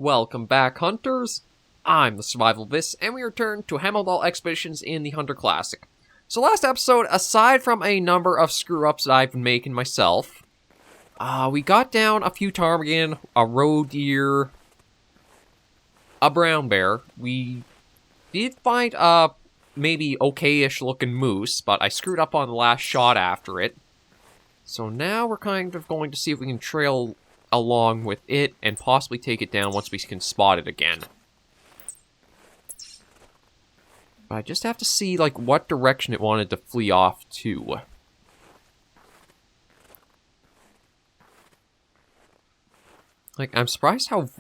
Welcome back, hunters. I'm the SurvivalVis, and we return to Hemmeldal expeditions in the Hunter Classic. So last episode, aside from a number of screw-ups that I've been making myself, we got down a few ptarmigan, a roe deer, a brown bear. We did find a maybe okay-ish looking moose, but I screwed up on the last shot after it. So now we're kind of going to see if we can trail along with it and possibly take it down once we can spot it again. But I just have to see, like, what direction it wanted to flee off to. Like, I'm surprised how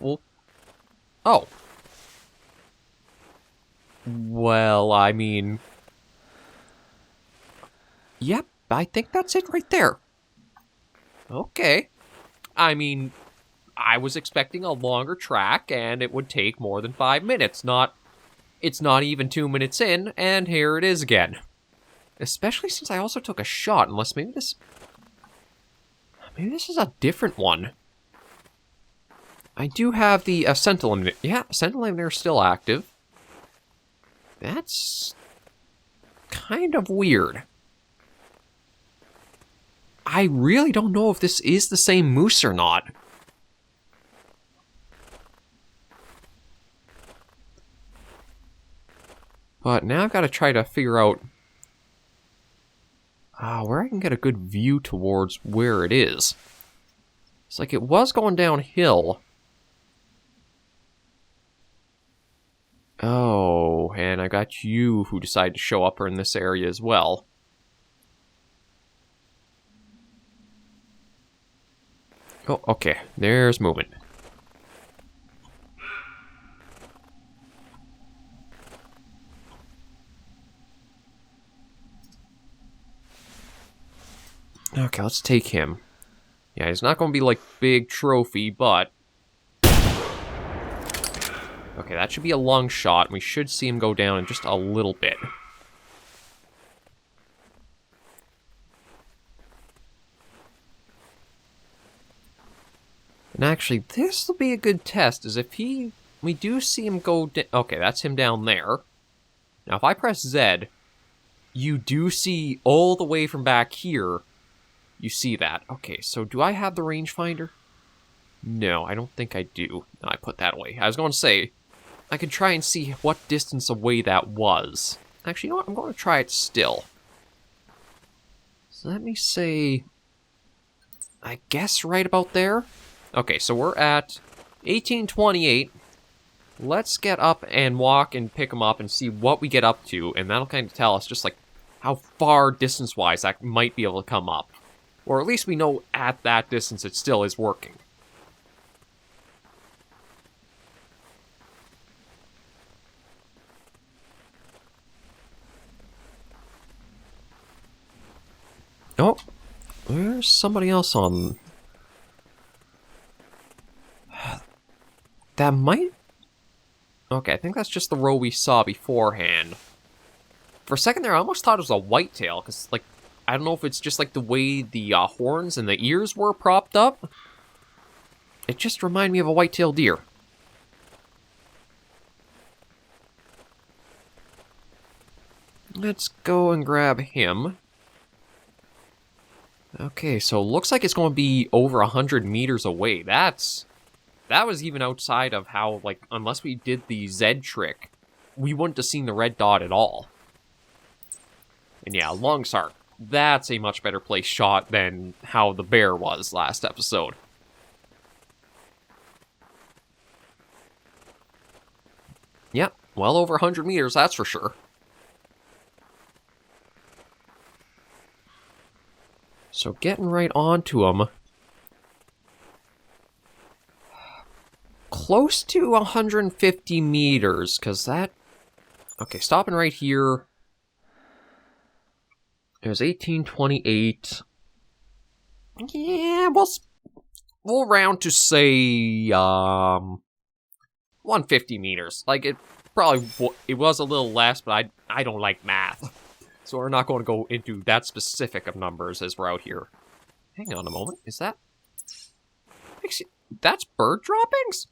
Oh. Well, I mean... Yep, I think that's it right there. Okay. I mean, I was expecting a longer track, and it would take more than 5 minutes. It's not even 2 minutes in, and here it is again. Especially since I also took a shot, unless maybe this is a different one. I do have the Sentinel Eliminator. Yeah, Sentinel Eliminator is still active. That's kind of weird. I really don't know if this is the same moose or not. But now I've got to try to figure out where I can get a good view towards where it is. It's like it was going downhill. Oh, and I got you who decided to show up in this area as well. Oh, okay. There's movement. Okay, let's take him. Yeah, he's not going to be like big trophy, but... Okay, that should be a long shot, and we should see him go down in just a little bit. And actually, this will be a good test, is if we do see him go okay, that's him down there. Now, if I press Z, you do see all the way from back here, you see that. Okay, so do I have the rangefinder? No, I don't think I do. No, I put that away. I was going to say, I could try and see what distance away that was. Actually, you know what? I'm going to try it still. So let me say, I guess right about there. Okay, so we're at 1828. Let's get up and walk and pick them up and see what we get up to, and that'll kind of tell us just like how far distance-wise that might be able to come up. Or at least we know at that distance it still is working. Oh, there's somebody else on... That might... Okay, I think that's just the row we saw beforehand. For a second there, I almost thought it was a whitetail, because, like, I don't know if it's just, like, the way the horns and the ears were propped up. It just reminded me of a white-tailed deer. Let's go and grab him. Okay, so looks like it's going to be over 100 meters away. That was even outside of how, like, unless we did the Z trick, we wouldn't have seen the red dot at all. And yeah, Longsark, that's a much better place shot than how the bear was last episode. Yep, well over 100 meters, that's for sure. So getting right onto him. Close to 150 meters, because that... Okay, stopping right here. It was 1828. Yeah, we'll round to say 150 meters. Like, it was a little less, but I don't like math. So we're not going to go into that specific of numbers as we're out here. Hang on a moment. Is that... That's bird droppings?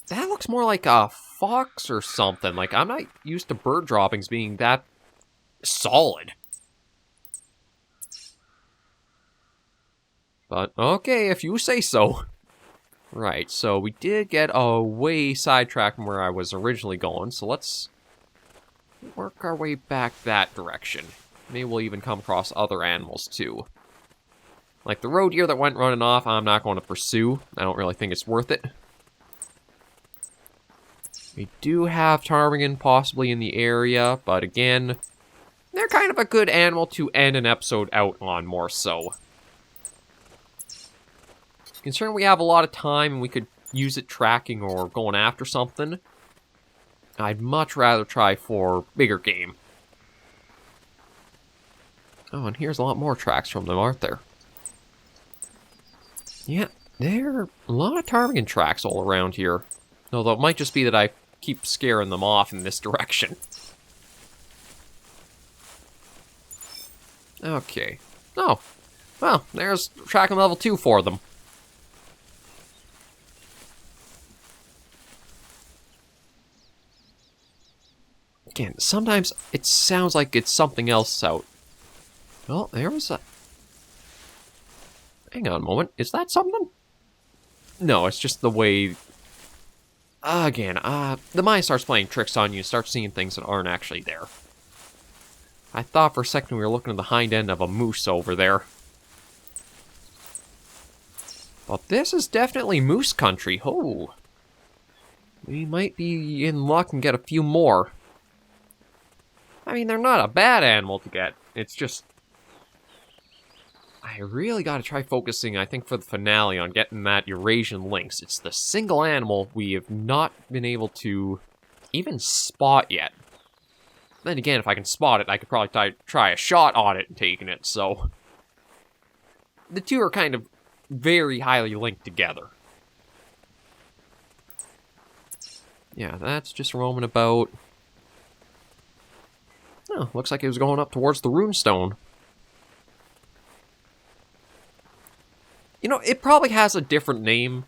That looks more like a fox or something. Like, I'm not used to bird droppings being that solid. But, okay, if you say so. Right, so we did get way sidetracked from where I was originally going, so let's work our way back that direction. Maybe we'll even come across other animals, too. Like the roe deer that went running off, I'm not going to pursue. I don't really think it's worth it. We do have ptarmigan possibly in the area, but again, they're kind of a good animal to end an episode out on, more so. Considering we have a lot of time and we could use it tracking or going after something, I'd much rather try for bigger game. Oh, and here's a lot more tracks from them, aren't there? Yeah, there are a lot of ptarmigan tracks all around here. Although it might just be that I keep scaring them off in this direction. Okay. Oh, well, there's tracking level 2 for them. Again, sometimes it sounds like it's something else out. Well, there was a... Hang on a moment. Is that something? No, it's just the way... Again, the mind starts playing tricks on you and starts seeing things that aren't actually there. I thought for a second we were looking at the hind end of a moose over there. But this is definitely moose country. Oh. We might be in luck and get a few more. I mean, they're not a bad animal to get. It's just... I really gotta try focusing, I think, for the finale on getting that Eurasian lynx. It's the single animal we have not been able to even spot yet. Then again, if I can spot it, I could probably try a shot on it and taking it, so... The two are kind of very highly linked together. Yeah, that's just roaming about. Oh, looks like it was going up towards the runestone. You know, it probably has a different name.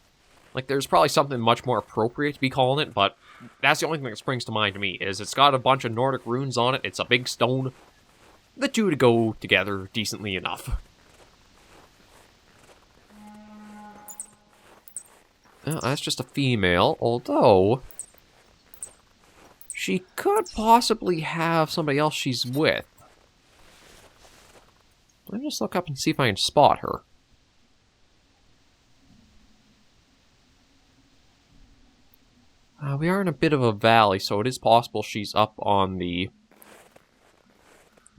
Like, there's probably something much more appropriate to be calling it, but that's the only thing that springs to mind to me, is it's got a bunch of Nordic runes on it, it's a big stone. The two to go together decently enough. Oh, that's just a female, although... She could possibly have somebody else she's with. Let me just look up and see if I can spot her. We are in a bit of a valley, so it is possible she's up on the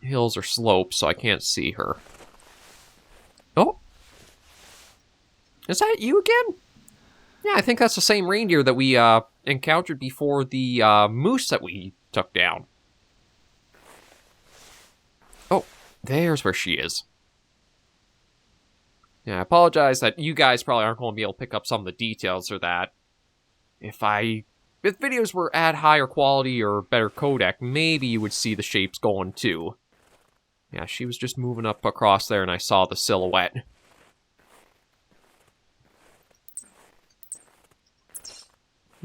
hills or slopes, so I can't see her. Oh! Is that you again? Yeah, I think that's the same reindeer that we encountered before the moose that we took down. Oh, there's where she is. Yeah, I apologize that you guys probably aren't going to be able to pick up some of the details or that. If videos were at higher quality or better codec, maybe you would see the shapes going too. Yeah, she was just moving up across there and I saw the silhouette.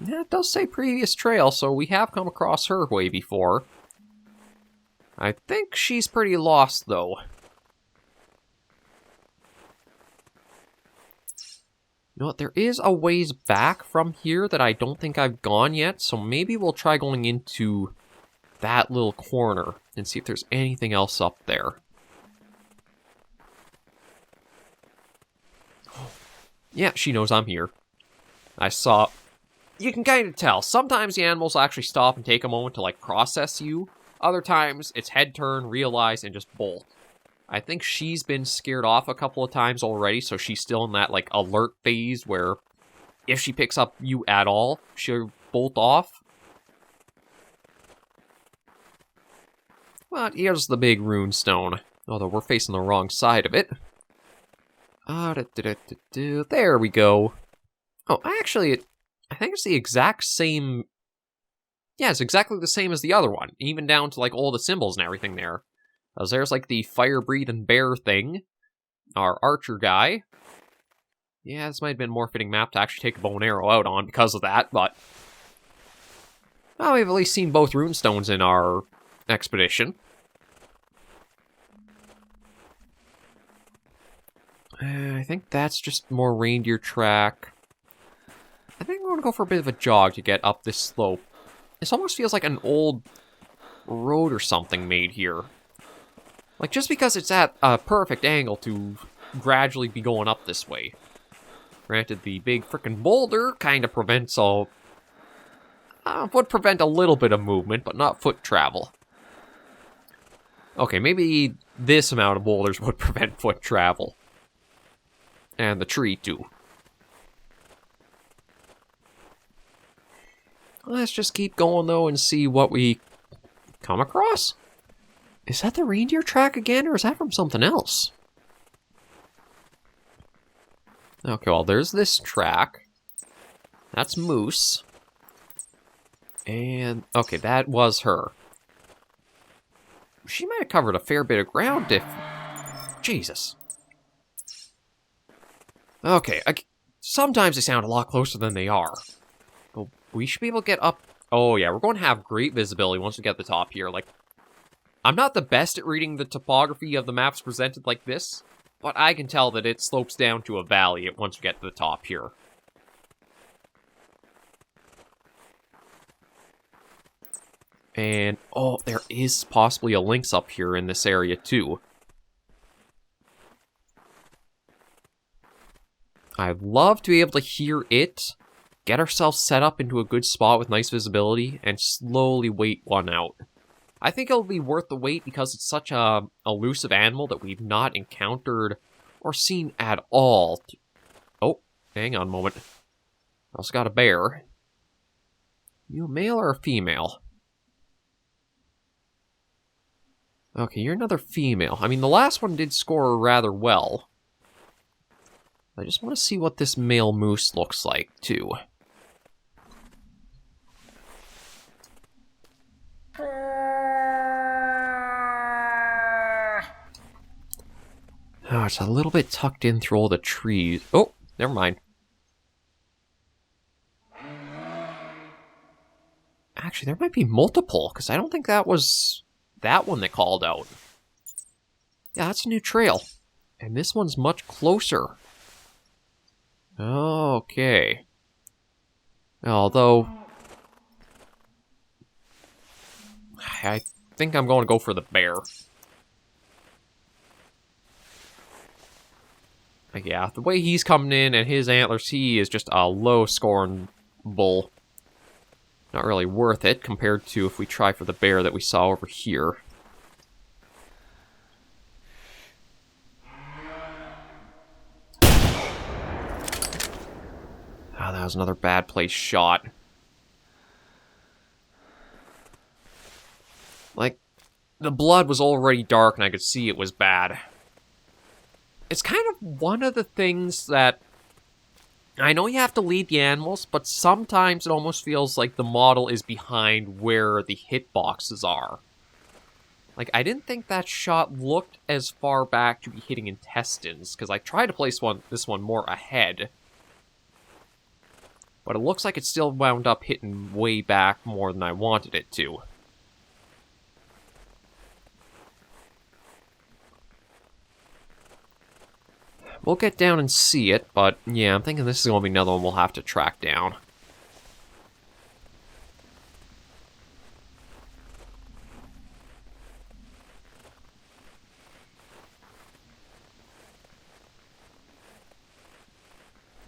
Yeah, it does say previous trail, so we have come across her way before. I think she's pretty lost, though. You know what, there is a ways back from here that I don't think I've gone yet, so maybe we'll try going into that little corner and see if there's anything else up there. Yeah, she knows I'm here. I saw... You can kind of tell. Sometimes the animals will actually stop and take a moment to, like, process you. Other times, it's head turn, realize, and just bolt. I think she's been scared off a couple of times already, so she's still in that, like, alert phase where if she picks up you at all, she'll bolt off. But here's the big rune stone. Although we're facing the wrong side of it. There we go. Oh, actually, I think it's the exact same... Yeah, it's exactly the same as the other one. Even down to, like, all the symbols and everything there. As there's, like, the fire-breathing bear thing. Our archer guy. Yeah, this might have been a more fitting map to actually take a bow and arrow out on because of that, but... Well, we've at least seen both runestones in our expedition. I think that's just more reindeer track. I think we're going to go for a bit of a jog to get up this slope. This almost feels like an old road or something made here. Like, just because it's at a perfect angle to gradually be going up this way. Granted, the big frickin' boulder kind of prevents all... would prevent a little bit of movement, but not foot travel. Okay, maybe this amount of boulders would prevent foot travel. And the tree, too. Let's just keep going, though, and see what we come across. Is that the reindeer track again, or is that from something else? Okay, well, there's this track. That's Moose. And, okay, that was her. She might have covered a fair bit of ground if... Jesus. Okay, sometimes they sound a lot closer than they are. But we should be able to get up... Oh, yeah, we're going to have great visibility once we get to the top here. Like, I'm not the best at reading the topography of the maps presented like this, but I can tell that it slopes down to a valley once we get to the top here. And, oh, there is possibly a lynx up here in this area, too. I'd love to be able to hear it, get ourselves set up into a good spot with nice visibility, and slowly wait one out. I think it'll be worth the wait because it's such a elusive animal that we've not encountered or seen at all. Oh, hang on a moment. I also got a bear. You a male or a female? Okay, you're another female. I mean, the last one did score rather well. I just want to see what this male moose looks like, too. Oh, it's a little bit tucked in through all the trees. Oh, never mind. Actually, there might be multiple, because I don't think that was that one that called out. Yeah, that's a new trail. And this one's much closer. Okay. Although... I think I'm going to go for the bear. Yeah, the way he's coming in and his antlers, he is just a low-scoring bull. Not really worth it compared to if we try for the bear that we saw over here. Ah, that was another bad place shot. Like, the blood was already dark and I could see it was bad. It's kind of one of the things that... I know you have to lead the animals, but sometimes it almost feels like the model is behind where the hitboxes are. Like, I didn't think that shot looked as far back to be hitting intestines, because I tried to place this one more ahead. But it looks like it still wound up hitting way back more than I wanted it to. We'll get down and see it, but yeah, I'm thinking this is going to be another one we'll have to track down.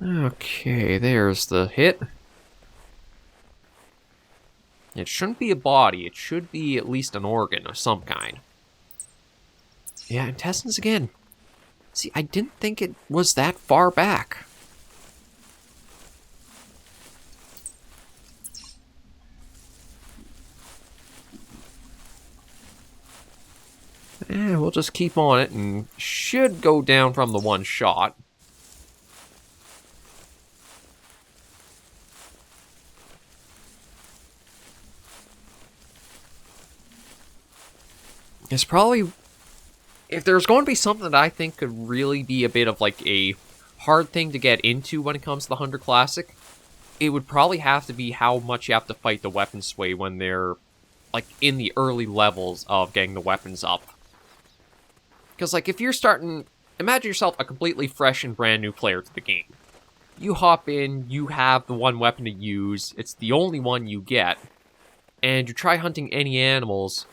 Okay, there's the hit. It shouldn't be a body, it should be at least an organ of some kind. Yeah, intestines again. See, I didn't think it was that far back. We'll just keep on it and should go down from the one shot. It's probably... If there's going to be something that I think could really be a bit of like a hard thing to get into when it comes to the Hunter Classic, it would probably have to be how much you have to fight the weapon sway when they're, like, in the early levels of getting the weapons up. Because, like, if you're starting... Imagine yourself a completely fresh and brand new player to the game. You hop in, you have the one weapon to use, it's the only one you get, and you try hunting any animals,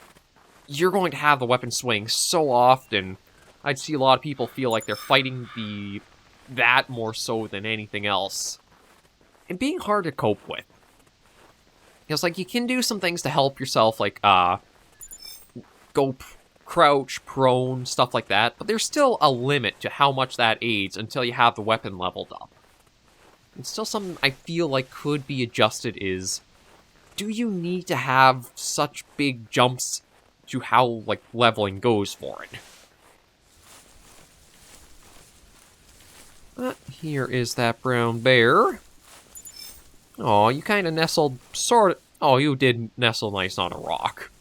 you're going to have the weapon swing so often, I'd see a lot of people feel like they're fighting that more so than anything else. And being hard to cope with. Because, like, you can do some things to help yourself, like, go crouch, prone, stuff like that, but there's still a limit to how much that aids until you have the weapon leveled up. And still something I feel like could be adjusted is, do you need to have such big jumps to how, like, leveling goes for it? But here is that brown bear. Oh, you kind of nestled, sort of... Oh, you did nestle nice on a rock.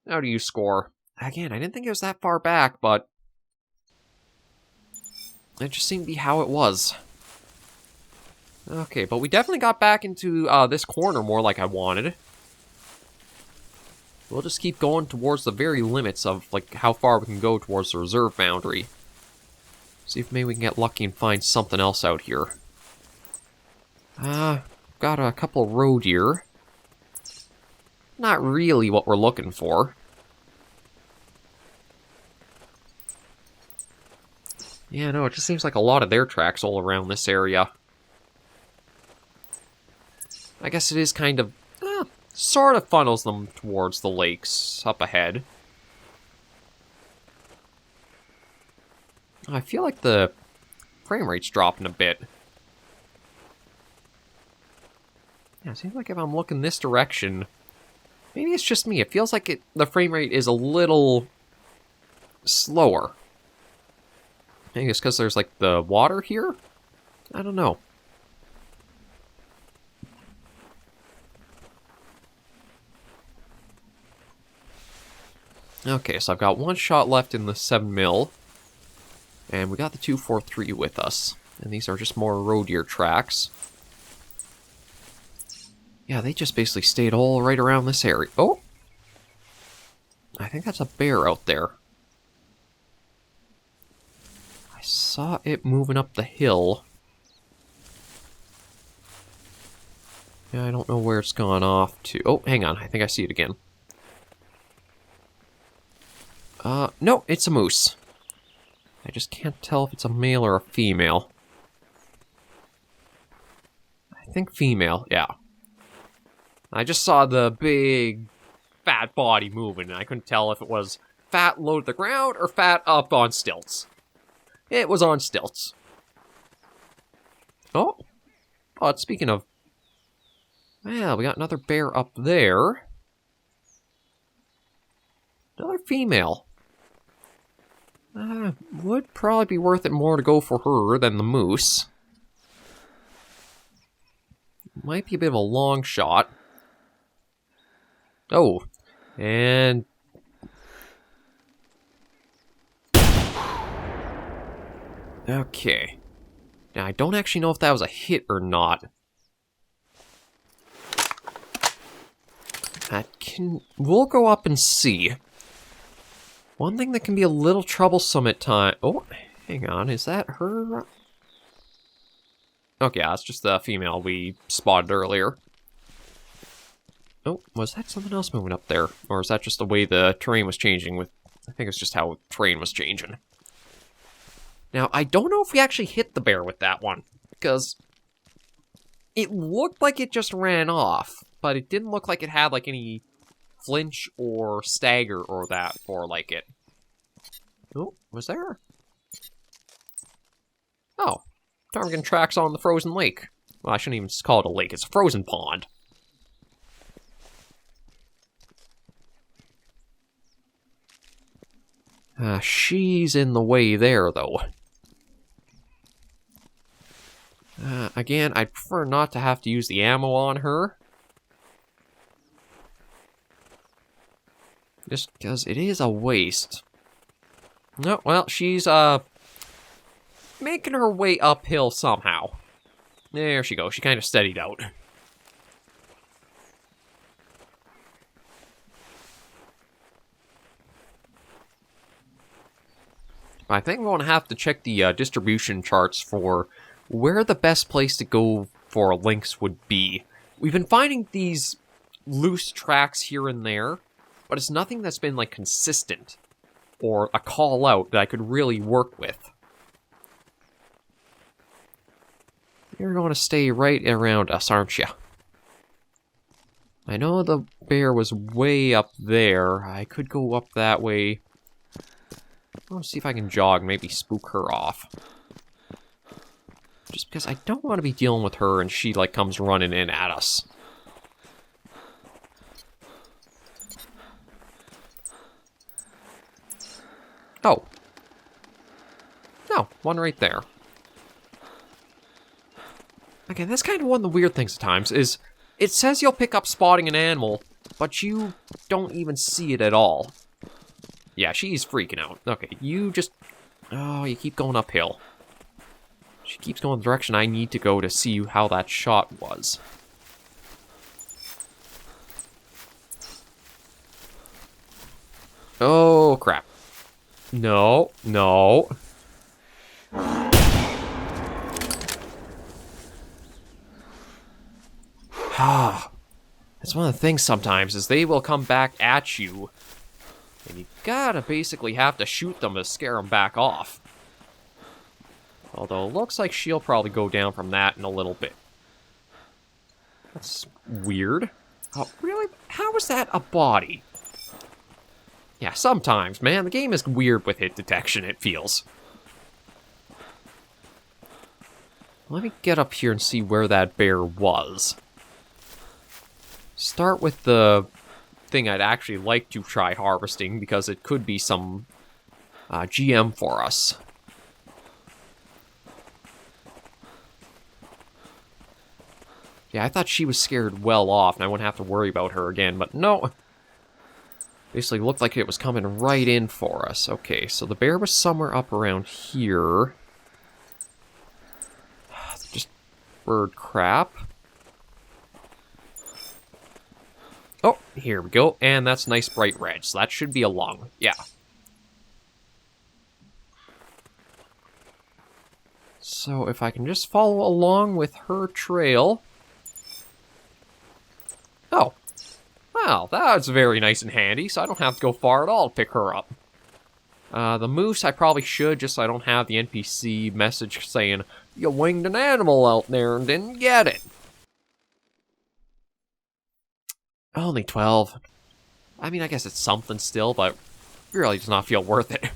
How do you score? Again, I didn't think it was that far back, but... it just seemed to be how it was. Okay, but we definitely got back into this corner more like I wanted. We'll just keep going towards the very limits of, like, how far we can go towards the reserve boundary. See if maybe we can get lucky and find something else out here. Got a couple roe deer. Not really what we're looking for. Yeah, no, it just seems like a lot of their tracks all around this area. I guess it is kind of, sort of funnels them towards the lakes up ahead. I feel like the frame rate's dropping a bit. Yeah, it seems like if I'm looking this direction, maybe it's just me. It feels like the frame rate is a little slower. Maybe it's because there's, like, the water here? I don't know. Okay, so I've got one shot left in the 7mm. And we got the 243 with us. And these are just more roe deer tracks. Yeah, they just basically stayed all right around this area. Oh! I think that's a bear out there. I saw it moving up the hill. Yeah, I don't know where it's gone off to. Oh, hang on. I think I see it again. No, it's a moose. I just can't tell if it's a male or a female. I think female, yeah. I just saw the big, fat body moving, and I couldn't tell if it was fat low to the ground or fat up on stilts. It was on stilts. Oh. Oh, speaking of... Well, we got another bear up there. Another female. Would probably be worth it more to go for her than the moose. Might be a bit of a long shot. Oh, and... Okay. Now, I don't actually know if that was a hit or not. We'll go up and see. One thing that can be a little troublesome at times... Oh, hang on, is that her? Okay, yeah, it's just the female we spotted earlier. Oh, was that something else moving up there? Or is that just the way the terrain was changing with... I think it's just how terrain was changing. Now, I don't know if we actually hit the bear with that one, because it looked like it just ran off, but it didn't look like it had, like, any flinch or stagger or that for, like, it. Oh, was there? Oh, ptarmigan tracks on the frozen lake. Well, I shouldn't even call it a lake, it's a frozen pond. She's in the way there, though. Again, I'd prefer not to have to use the ammo on her. Just because it is a waste. No, well, she's, making her way uphill somehow. There she goes. She kind of steadied out. I think we're going to have to check the distribution charts for where the best place to go for links would be. We've been finding these loose tracks here and there, but it's nothing that's been, like, consistent or a call out that I could really work with. You're going to stay right around us, aren't you? I know the bear was way up there. I could go up that way. I'll see if I can jog, maybe spook her off. Just because I don't want to be dealing with her and she, like, comes running in at us. Oh. No, one right there. Again, that's kind of one of the weird things at times, is it says you'll pick up spotting an animal, but you don't even see it at all. Yeah, she's freaking out. Okay, you just... Oh, you keep going uphill. She keeps going the direction I need to go to see how that shot was. Oh, crap. No, no. That's one of the things sometimes, is they will come back at you, and you gotta basically have to shoot them to scare them back off. Although it looks like she'll probably go down from that in a little bit. That's weird. Oh, really? How is that a body? Yeah, sometimes, man. The game is weird with hit detection, it feels. Let me get up here and see where that bear was. Start with the thing I'd actually like to try harvesting, because it could be some GM for us. Yeah, I thought she was scared well off, and I wouldn't have to worry about her again, but no. Basically looked like it was coming right in for us. Okay, so the bear was somewhere up around here. Just bird crap. Oh, here we go. And that's nice bright red, so that should be a lung. Yeah. So if I can just follow along with her trail... Oh. Wow, that's very nice and handy, so I don't have to go far at all to pick her up. The moose I probably should, just so I don't have the NPC message saying, "You winged an animal out there and didn't get it." Only 12. I mean, I guess it's something still, but it really does not feel worth it.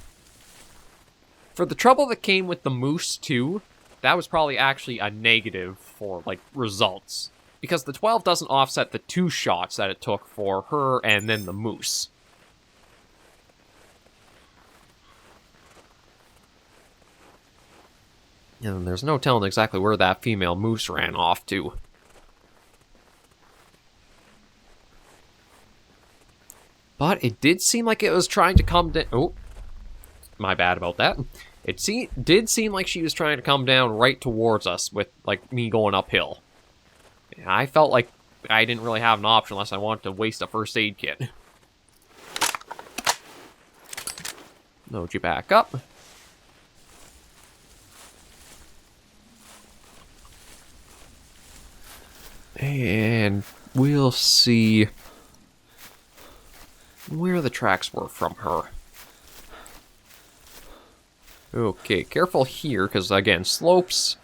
For the trouble that came with the moose, too, that was probably actually a negative for, like, results. Because the 12 doesn't offset the 2 shots that it took for her and then the moose. And there's no telling exactly where that female moose ran off to. But it did seem like it was trying to come down... Oh, my bad about that. It did seem like she was trying to come down right towards us with, like, me going uphill. And I felt like I didn't really have an option unless I wanted to waste a first aid kit. Load you back up. And we'll see where the tracks were from her. Okay, careful here, because again, slopes,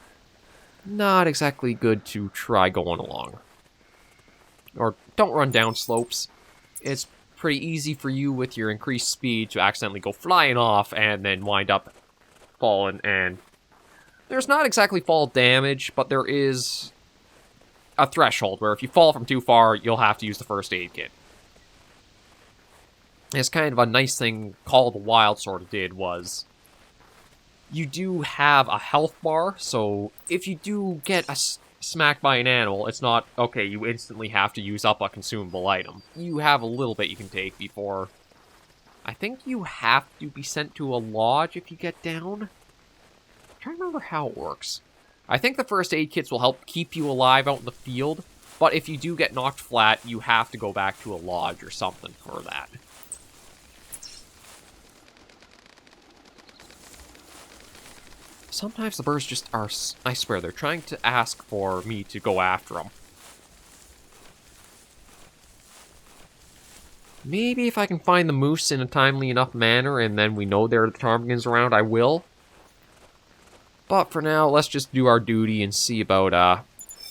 not exactly good to try going along. Or don't run down slopes. It's pretty easy for you with your increased speed to accidentally go flying off and then wind up falling. And there's not exactly fall damage, but there is a threshold where if you fall from too far, you'll have to use the first aid kit. It's kind of a nice thing Call of the Wild sort of did was you do have a health bar, so if you do get smacked by an animal, it's not, okay, you instantly have to use up a consumable item. You have a little bit you can take before... I think you have to be sent to a lodge if you get down. I'm trying to remember how it works. I think the first aid kits will help keep you alive out in the field, but if you do get knocked flat, you have to go back to a lodge or something for that. Sometimes the birds just are, I swear, they're trying to ask for me to go after them. Maybe if I can find the moose in a timely enough manner and then we know there are the ptarmigans around, I will. But for now, let's just do our duty and see about,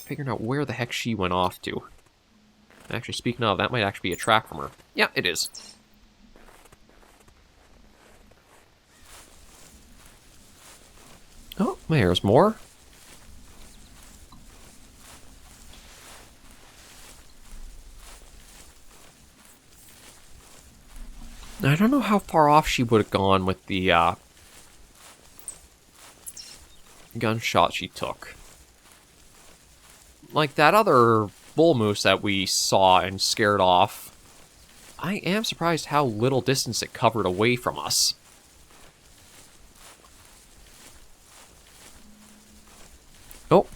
figuring out where the heck she went off to. Actually, speaking of, that might actually be a track from her. Yeah, it is. Oh, there's more. I don't know how far off she would have gone with the, gunshot she took. Like that other bull moose that we saw and scared off, I am surprised how little distance it covered away from us. Oh.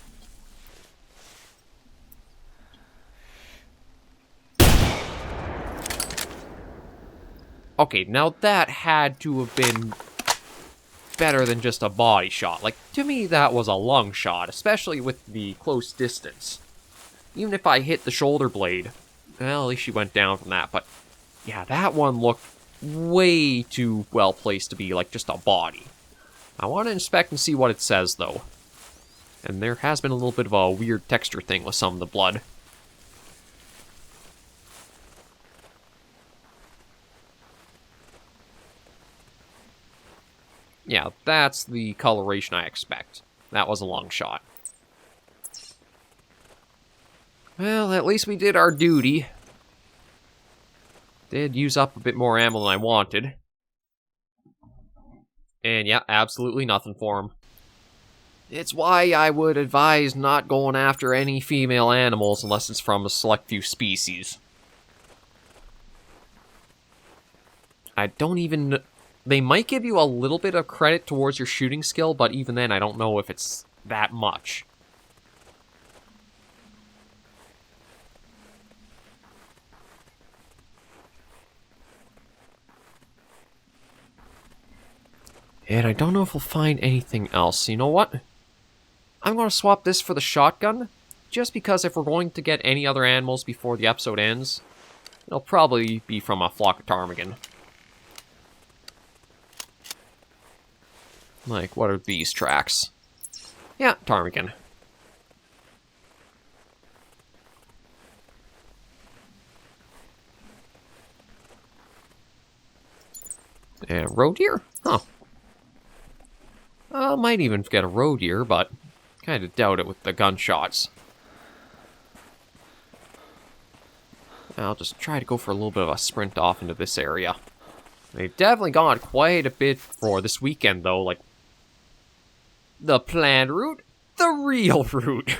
Okay, now that had to have been better than just a body shot. Like, to me, that was a lung shot, especially with the close distance. Even if I hit the shoulder blade, well, at least she went down from that, but yeah, that one looked way too well placed to be, like, just a body. I want to inspect and see what it says, though. And there has been a little bit of a weird texture thing with some of the blood. Yeah, that's the coloration I expect. That was a long shot. Well, at least we did our duty. Did use up a bit more ammo than I wanted. And yeah, absolutely nothing for him. It's why I would advise not going after any female animals unless it's from a select few species. I don't even... They might give you a little bit of credit towards your shooting skill, but even then, I don't know if it's that much. And I don't know if we'll find anything else. You know what? I'm going to swap this for the shotgun, just because if we're going to get any other animals before the episode ends, it'll probably be from a flock of ptarmigan. Like, what are these tracks? Yeah, ptarmigan. And roe deer? Huh. Might even get a roe deer, but kind of doubt it with the gunshots. I'll just try to go for a little bit of a sprint off into this area. They've definitely gone quite a bit for this weekend, though. Like, the planned route, the real route.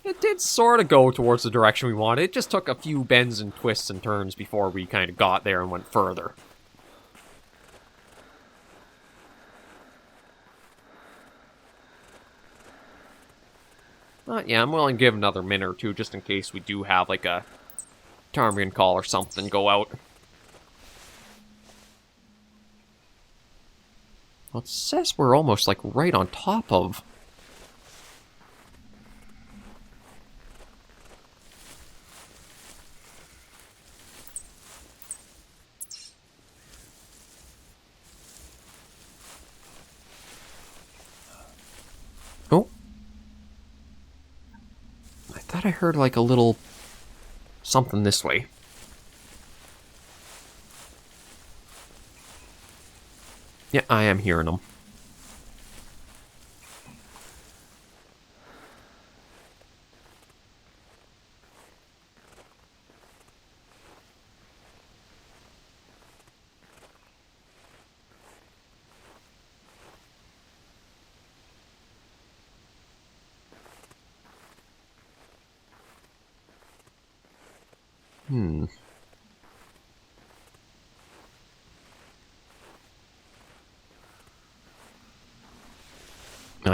It did sort of go towards the direction we wanted. It just took a few bends and twists and turns before we kind of got there and went further. Yeah, I'm willing to give another minute or two just in case we do have, like, a ptarmigan call or something go out. Well, it says we're almost, like, right on top of... Oh. I thought I heard, like, a little... something this way. Yeah, I am hearing them.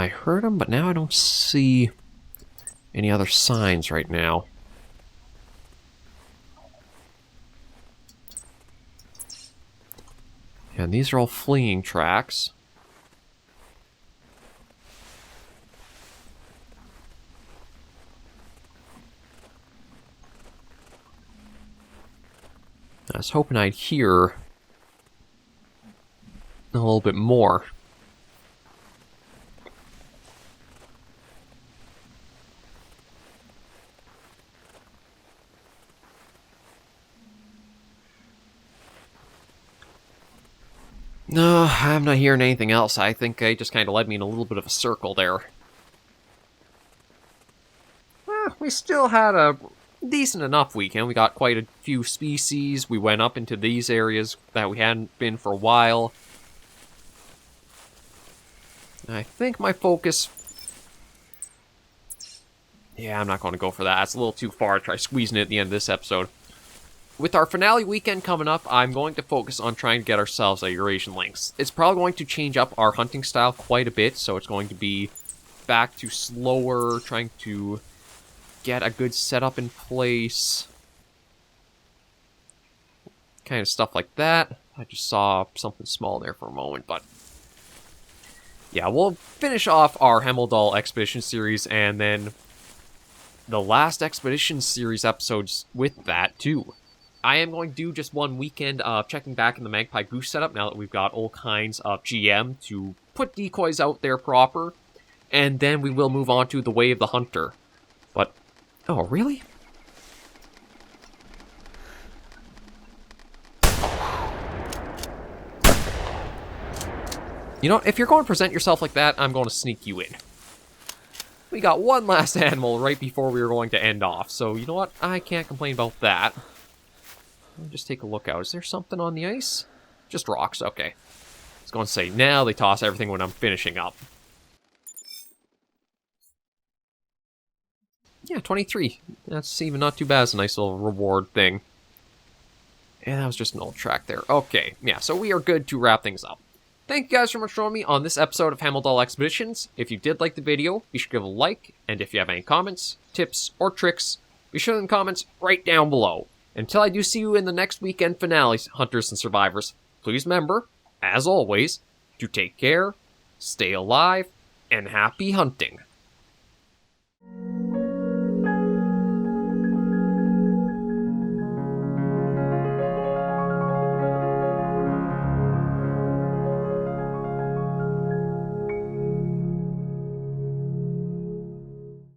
I heard him, but now I don't see any other signs right now. And these are all fleeing tracks. I was hoping I'd hear a little bit more. No, I'm not hearing anything else. I think they just kind of led me in a little bit of a circle there. We still had a decent enough weekend. We got quite a few species. We went up into these areas that we hadn't been for a while. I think my focus... Yeah, I'm not going to go for that. It's a little too far to try squeezing it at the end of this episode. With our finale weekend coming up, I'm going to focus on trying to get ourselves a Eurasian lynx. It's probably going to change up our hunting style quite a bit, so it's going to be back to slower, trying to get a good setup in place. Kind of stuff like that. I just saw something small there for a moment, but... yeah, we'll finish off our Hemmeldal expedition series, and then the last expedition series episodes with that, too. I am going to do just one weekend of checking back in the Magpie Goose setup now that we've got all kinds of GM to put decoys out there proper. And then we will move on to the Way of the Hunter. But, oh, really? You know, if you're going to present yourself like that, I'm going to sneak you in. We got one last animal right before we were going to end off, so you know what? I can't complain about that. Let me just take a look out. Is there something on the ice? Just rocks, okay. I was going to say, now they toss everything when I'm finishing up. Yeah, 23. That's even not too bad. It's a nice little reward thing. And that was just an old track there. Okay, yeah, so we are good to wrap things up. Thank you guys so much for joining me on this episode of Hemmeldal Expeditions. If you did like the video, be sure to give a like. And if you have any comments, tips, or tricks, be sure in the comments right down below. Until I do see you in the next weekend finale, Hunters and Survivors, please remember, as always, to take care, stay alive, and happy hunting.